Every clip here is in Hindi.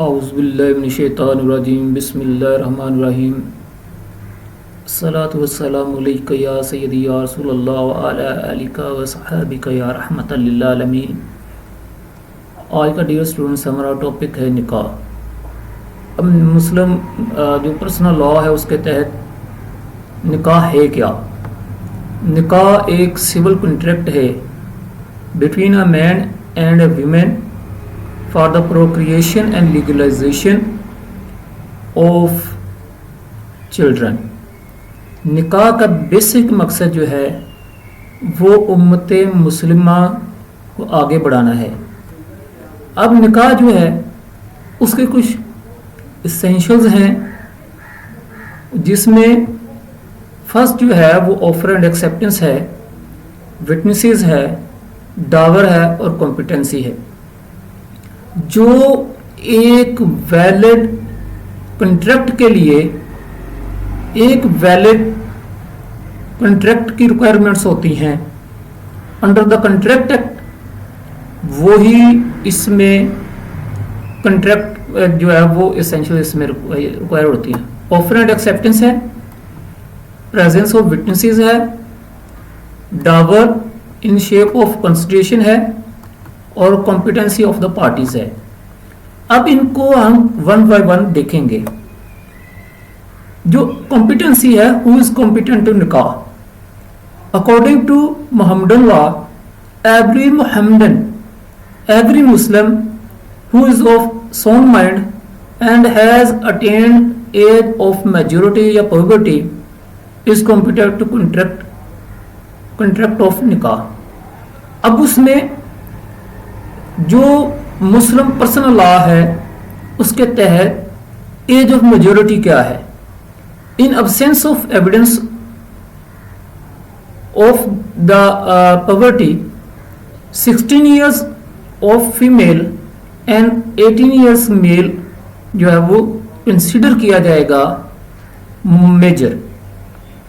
औज़ुबिल्लाहिमिनश्शैतानिर्रजीम बिस्मिल्लाहिर्रहमानिर्रहीम अस्सलातु वस्सलामु अलैका या सय्यदी या रसूलल्लाह व अला आलिका व सहाबिका या रहमतल लिल आलमीन। आज का डियर स्टूडेंट्स हमारा टॉपिक है निकाह। अब मुस्लिम जो पर्सनल लॉ है उसके तहत निकाह है क्या। निकाह एक सिविल कॉन्ट्रैक्ट है between a man and a women for the procreation and legalization of children। निकाह का बेसिक मकसद जो है वो उम्मत मुस्लिमा को आगे बढ़ाना है। अब निकाह जो है उसके कुछ इसेंशियल्स हैं जिसमें फर्स्ट जो है वो ऑफर एंड एक्सेप्टेंस है, विटनेसेस है, डावर है और कॉम्पिटेंसी है। जो एक वैलिड कॉन्ट्रैक्ट के लिए एक वैलिड कॉन्ट्रैक्ट की रिक्वायरमेंट्स होती हैं अंडर द कॉन्ट्रैक्ट एक्ट, वो ही इसमें कॉन्ट्रैक्ट जो है वो एसेंशियल इसमें रिक्वायर होती है। ऑफर एंड एक्सेप्टेंस है, प्रेजेंस ऑफ विटनेसेस है, Dawar in shape of consideration है और कॉम्पिटेंसी ऑफ द पार्टीज है। अब इनको हम वन बाय वन देखेंगे। जो कॉम्पिटेंसी है, who is competent to nikah. According to Mohammedan law, every Muslim who is of sound mind and has attained age of majority या puberty is competent to contract of nikah. अब उसमें जो मुस्लिम पर्सनल लॉ है उसके तहत एज ऑफ मेजॉरिटी क्या है। In absence of evidence of the puberty 16 years of female and 18 years male जो है वो कंसिडर किया जाएगा मेजर।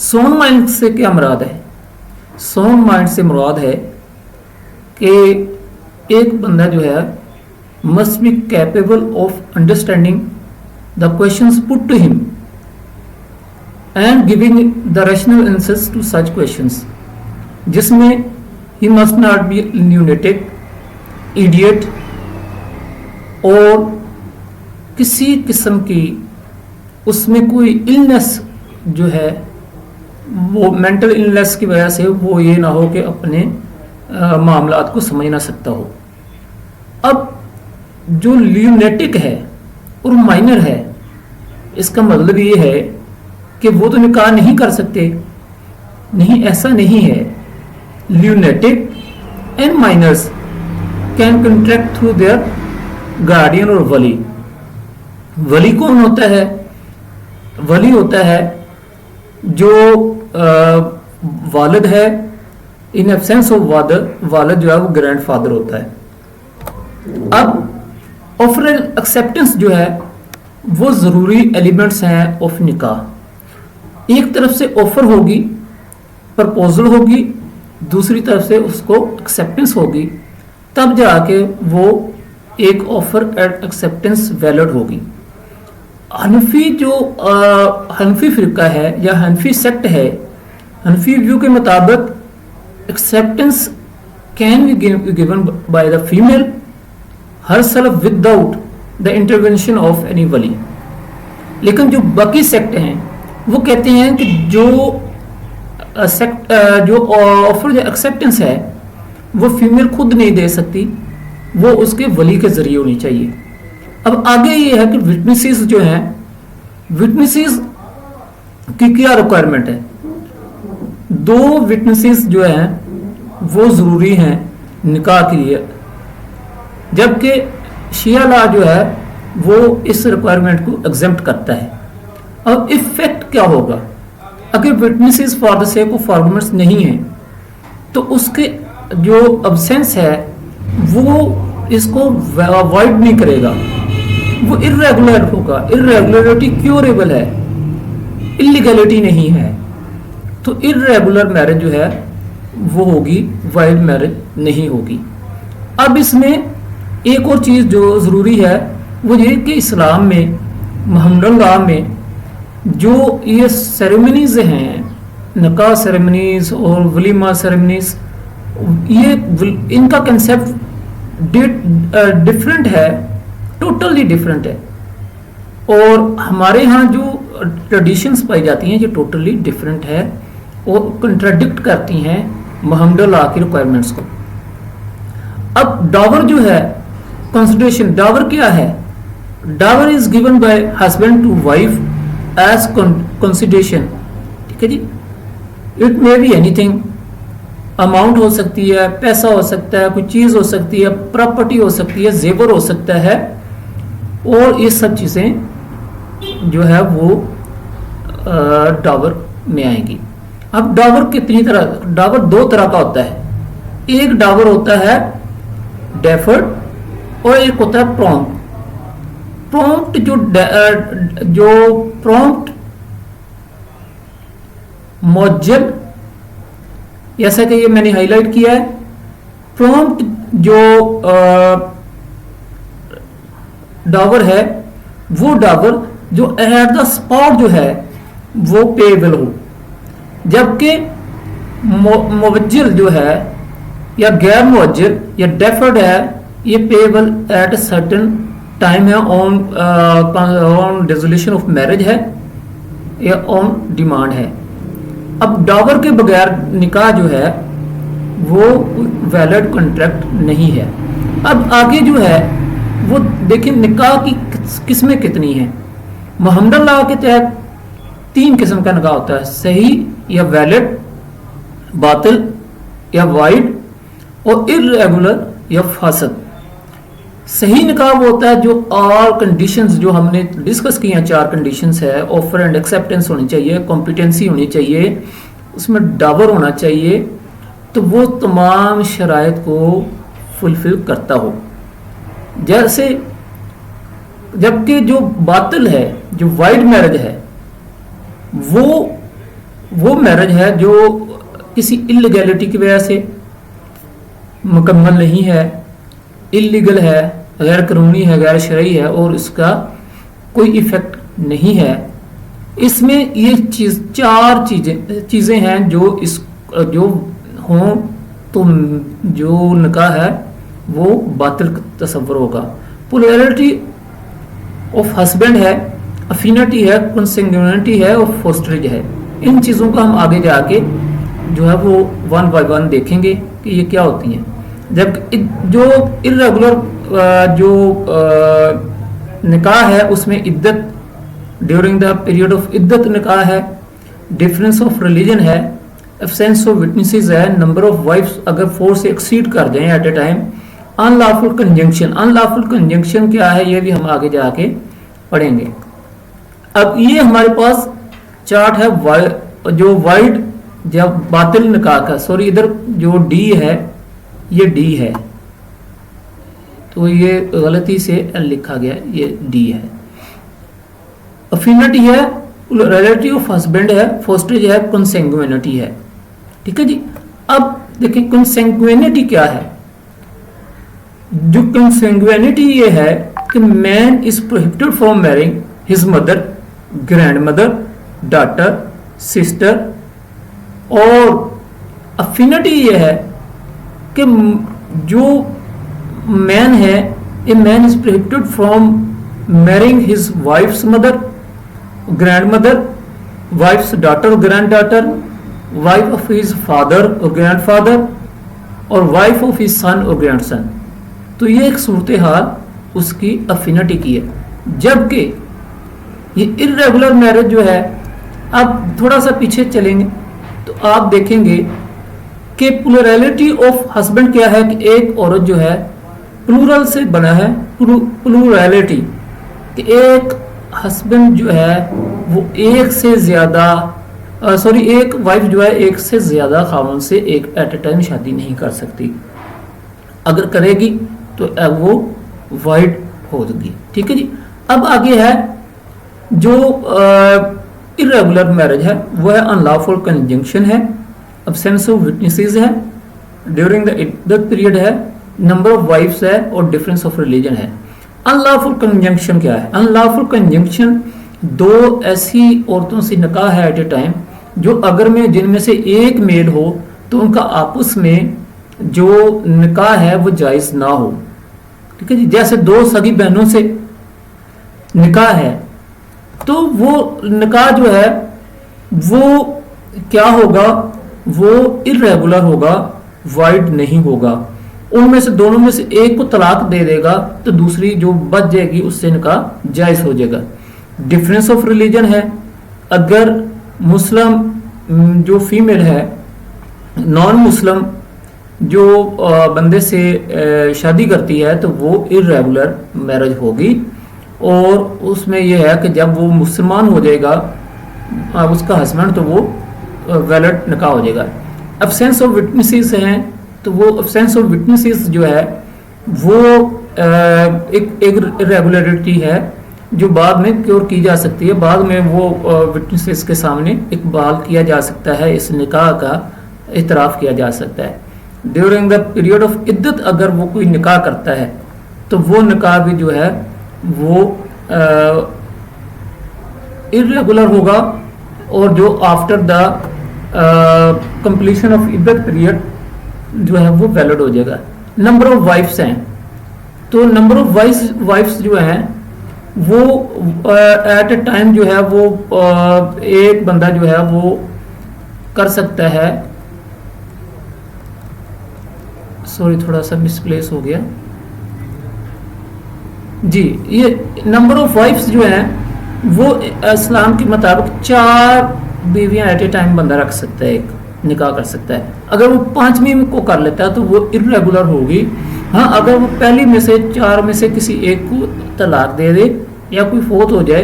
साउंड माइंड से क्या मुराद है? साउंड माइंड से मुराद है कि एक बंदा जो है must be capable of understanding the questions put to him and giving the rational answers to such questions, जिसमें he must not be lunatic, idiot और किसी किस्म की उसमें कोई इलनेस जो है वो मेंटल इलनेस की वजह से वो ये ना हो कि अपने मामलात को समझ ना सकता हो। अब जो ल्यूनेटिक है और माइनर है, इसका मतलब ये है कि वो तो निकाह नहीं कर सकते। नहीं, ऐसा नहीं है। Lunatic and minors can contract through their guardian और वली। वली कौन होता है? वली होता है जो वालिद है। इन एब्सेंस ऑफ वालिद जो है वो ग्रैंडफादर होता है। अब ऑफर एंड एक्सेप्टेंस जो है वो जरूरी एलिमेंट्स हैं ऑफ निकाह। एक तरफ से ऑफर होगी, प्रपोजल होगी, दूसरी तरफ से उसको एक्सेप्टेंस होगी, तब जाके वो एक ऑफर एंड एक्सेप्टेंस वैलिड होगी। हनफी फिरका है या हनफी सेक्ट है, हनफी व्यू के मुताबिक acceptance can be given by the female herself without the intervention of any wali। लेकिन जो बाकी सेक्ट हैं वो कहते हैं कि जो ऑफर जो एक्सेप्टेंस है वो फीमेल खुद नहीं दे सकती, वो उसके वली के जरिए होनी चाहिए। अब आगे ये है कि विटनेसेस जो हैं, विटनेसेस की क्या रिक्वायरमेंट है। 2 विटनेसेस जो हैं वो जरूरी हैं निकाह के लिए, जबकि शिया लॉ जो है वो इस रिक्वायरमेंट को एग्जेम्प्ट करता है। अब इफेक्ट क्या होगा अगर witnesses for the sake of arguments नहीं है, तो उसके जो अब्सेंस है वो इसको अवॉइड नहीं करेगा, वो इर्रेगुलर होगा। इर्रेगुलरिटी क्योरेबल है, इलीगैलिटी नहीं है। तो इर्रेगुलर मैरिज जो है वो होगी, वाइल्ड मैरिज नहीं होगी। अब इसमें एक और चीज जो जरूरी है वो ये कि इस्लाम में, मोहम्मदन लॉ में जो ये सेरेमनीज हैं, निकाह सेरेमनीज और वलीमा सेरेमनीज, ये इनका कंसेप्ट डिफरेंट है, टोटली डिफरेंट है। और हमारे यहाँ जो ट्रेडिशंस पाई जाती हैं ये टोटली डिफरेंट है और कंट्राडिक्ट करती हैं मोहम्मदन लॉ की रिक्वायरमेंट्स को। अब डावर जो है, कंसिडरेशन, डावर क्या है? Dower is given by husband to wife as consideration. ठीक है जी। It may be anything, amount हो सकती है, पैसा हो सकता है, कोई चीज हो सकती है, प्रॉपर्टी हो सकती है, जेवर हो सकता है, और ये सब चीजें जो है वो डावर में आएंगी। अब डावर कितनी तरह, डावर दो तरह का होता है। एक डावर होता है डेफर्ड और एक होता है प्रॉम्प्ट। प्रॉम्प्ट जो प्रॉम्प्ट मौजल, जैसा कि ये मैंने हाईलाइट किया है, प्रॉम्प्ट जो डावर है वो डावर जो एट द स्पॉट जो है वो पेएबल हो, जबकि मुवज्जल जो है या गैर मुवज्जल या डेफर्ड है ये payable at a certain time है, ऑन डिसोल्यूशन ऑफ मैरिज है या ऑन डिमांड है। अब डावर के बगैर निकाह जो है वो वैलिड कॉन्ट्रैक्ट नहीं है। अब आगे जो है वो देखिए निकाह की किस्में कितनी हैं। मोहम्मदन लॉ के तहत 3 किस्म का निकाह होता है, सही या वैलिड, बातिल या वाइड, और इर्रेगुलर या फासद। सही निकाह वो होता है जो ऑल कंडीशंस जो हमने डिस्कस की हैं, 4 कंडीशंस है, ऑफर एंड एक्सेप्टेंस होनी चाहिए, कॉम्पिटेंसी होनी चाहिए, उसमें डावर होना चाहिए, तो वो तमाम शराइत को फुलफिल करता हो। जैसे जबकि जो बातिल है, जो वाइड मैरिज है, वो मैरिज है जो किसी इलीगैलिटी की वजह से मुकम्मल नहीं है, इलीगल है, गैर कानूनी है, गैर शरई है और इसका कोई इफेक्ट नहीं है। इसमें ये 4 चीजें हैं जो हों तो जो निकाह है वो बातिल तस्वर होगा। पोलैरिटी ऑफ हस्बैंड है, अफिनिटी है, कंसंग्युइनिटी है और फोस्टरेज है। इन चीज़ों को हम आगे जाके जो है वो 1 बाय 1 देखेंगे कि ये क्या होती हैं। जब जो इर्रेगुलर जो निकाह है उसमें इद्दत, ड्यूरिंग द पीरियड ऑफ इद्दत निकाह है, डिफरेंस ऑफ रिलीजन है, एब्सेंस ऑफ विटनेसेस है, नंबर ऑफ वाइफ्स अगर 4 से एक्सीड कर जाएं at a time, unlawful conjunction. Unlawful conjunction क्या है ये भी हम आगे जाके पढ़ेंगे। अब ये हमारे पास चार्ट है जो वाइड जब बातिल निकाह का, सॉरी इधर जो डी है ये डी है, तो ये गलती से लिखा गया, ये डी है। अफिनिटी है, रिलेटिव ऑफ हस्बैंड है, फोस्टेज है, कंसंग्युइनिटी है। ठीक है जी। अब देखिए कंसंग्युइनिटी क्या है। जो कंसंग्युइनिटी ये है कि man is prohibited from marrying his mother, grandmother, daughter, sister. और अफिनिटी ये है कि जो मैन है, a man is prohibited from marrying his wife's mother, grandmother, wife's daughter, granddaughter, wife of his father और ग्रैंड फादर, और वाइफ ऑफ हिज सन और ग्रैंड सन। तो ये एक सूरत हाल उसकी अफिनिटी की है। जबकि ये इर्रेगुलर मैरिज जो है, अब थोड़ा सा पीछे चलेंगे तो आप देखेंगे कि प्लूरलिटी ऑफ हस्बैंड क्या है कि एक औरत जो है प्लूरल से बना है, प्लूरलिटी कि एक हस्बैंड जो है वो एक से ज्यादा एक वाइफ जो है एक से ज्यादा खावन से एक एट ए टाइम शादी नहीं कर सकती। अगर करेगी तो वो वाइड होगी। ठीक है जी। अब आगे है जो इर्रेगुलर मैरिज है, वो है अनलॉफुल कंजंक्शन है, अब्सेंस ऑफ विटनेसेस है, ड्यूरिंग द इद्दत पीरियड है, नंबर ऑफ वाइफ्स है और डिफरेंस ऑफ रिलीजन है। अनलॉफुल कंजंक्शन क्या है? अनलॉफुल कंजंक्शन दो ऐसी औरतों से निकाह है एट ए टाइम जो अगर में जिनमें से एक मेल हो तो उनका आपस में जो निकाह है वो जायज ना हो। ठीक है जी, जैसे दो सगी बहनों से निकाह है तो वो निकाह जो है वो क्या होगा, वो इरेगुलर होगा, वाइड नहीं होगा। उनमें से दोनों में से एक को तलाक दे देगा तो दूसरी जो बच जाएगी उससे निकाह जायज हो जाएगा। डिफरेंस ऑफ रिलीजन है, अगर मुस्लिम जो फीमेल है नॉन मुस्लिम जो बंदे से शादी करती है तो वो इरेगुलर मैरिज होगी। और उसमें यह है कि जब वो मुसलमान हो जाएगा उसका हस्बैंड तो वो वैलिड निकाह हो जाएगा। एब्सेंस ऑफ विटनेसेस हैं तो वो एब्सेंस ऑफ विटनेसेस जो है वो एक इरेगुलरिटी है जो बाद में क्योर की जा सकती है। बाद में वो विटनेसेस के सामने इकबाल किया जा सकता है, इस निकाह का इतराफ़ किया जा सकता है। ड्यूरिंग द पीरियड ऑफ इद्दत अगर वो कोई निकाह करता है तो वो निकाह भी जो है वो इरेगुलर होगा और जो after the completion of iddat period जो है वो वैलिड हो जाएगा। नंबर ऑफ वाइफ्स हैं तो नंबर ऑफ वाइफ्स जो हैं वो एट ए टाइम जो है वो एक बंदा जो है वो कर सकता है, सॉरी थोड़ा सा मिसप्लेस हो गया जी। ये नंबर ऑफ वाइफ्स जो हैं वो इस्लाम के मुताबिक 4 बीवियां एट ए टाइम बंदा रख सकता है, एक निकाह कर सकता है। अगर वो 5वीं को कर लेता है तो वो इरेगुलर होगी। हाँ, अगर वो पहली में से 4 में से किसी एक को तलाक दे दे या कोई फोत हो जाए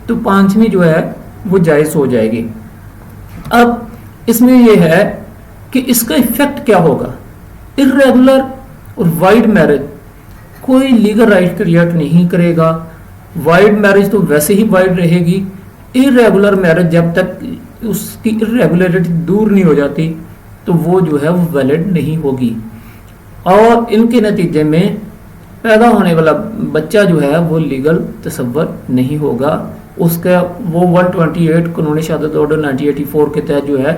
तो 5वीं जो है वो जायज हो जाएगी। अब इसमें यह है कि इसका इफेक्ट क्या होगा। इरेगुलर और वाइड मैरिज कोई लीगल राइट क्रिएट नहीं करेगा। वाइड मैरिज तो वैसे ही वाइड रहेगी। इरेगुलर मैरिज जब तक उसकी इरेगुलरिटी दूर नहीं हो जाती तो वो जो है वो वैलिड नहीं होगी और इनके नतीजे में पैदा होने वाला बच्चा जो है वो लीगल तसव्वुर नहीं होगा। उसका वो 128 कानूनी शहादत ऑर्डर 1984 के तहत जो है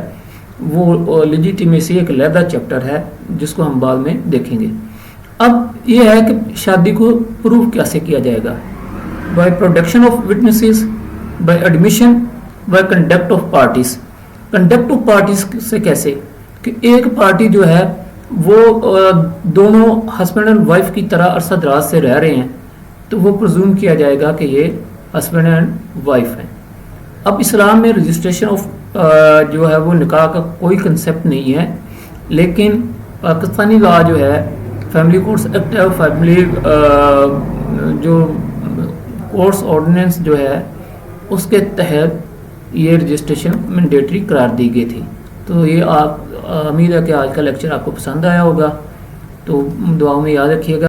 वो लेजिटिमेसी एक अलहदा चैप्टर है जिसको हम बाद में देखेंगे। अब ये है कि शादी को प्रूव कैसे किया जाएगा, by production of witnesses, by admission, by conduct of parties. Conduct of parties से कैसे कि एक पार्टी जो है वो दोनों हस्बैंड एंड वाइफ की तरह अरसा दराज से रह रहे हैं तो वो प्रिज्यूम किया जाएगा कि ये हस्बैंड एंड वाइफ हैं। अब इस्लाम में रजिस्ट्रेशन ऑफ जो है वो निकाह का कोई कंसेप्ट नहीं है, लेकिन पाकिस्तानी लॉ जो है फैमिली कोर्ट्स एक्ट है, फैमिली जो कोर्ट्स ऑर्डिनेंस जो है उसके तहत ये रजिस्ट्रेशन मैंडेटरी करार दी गई थी। तो ये आप उम्मीद है कि आज का लेक्चर आपको पसंद आया होगा, तो दुआओं में याद रखिएगा।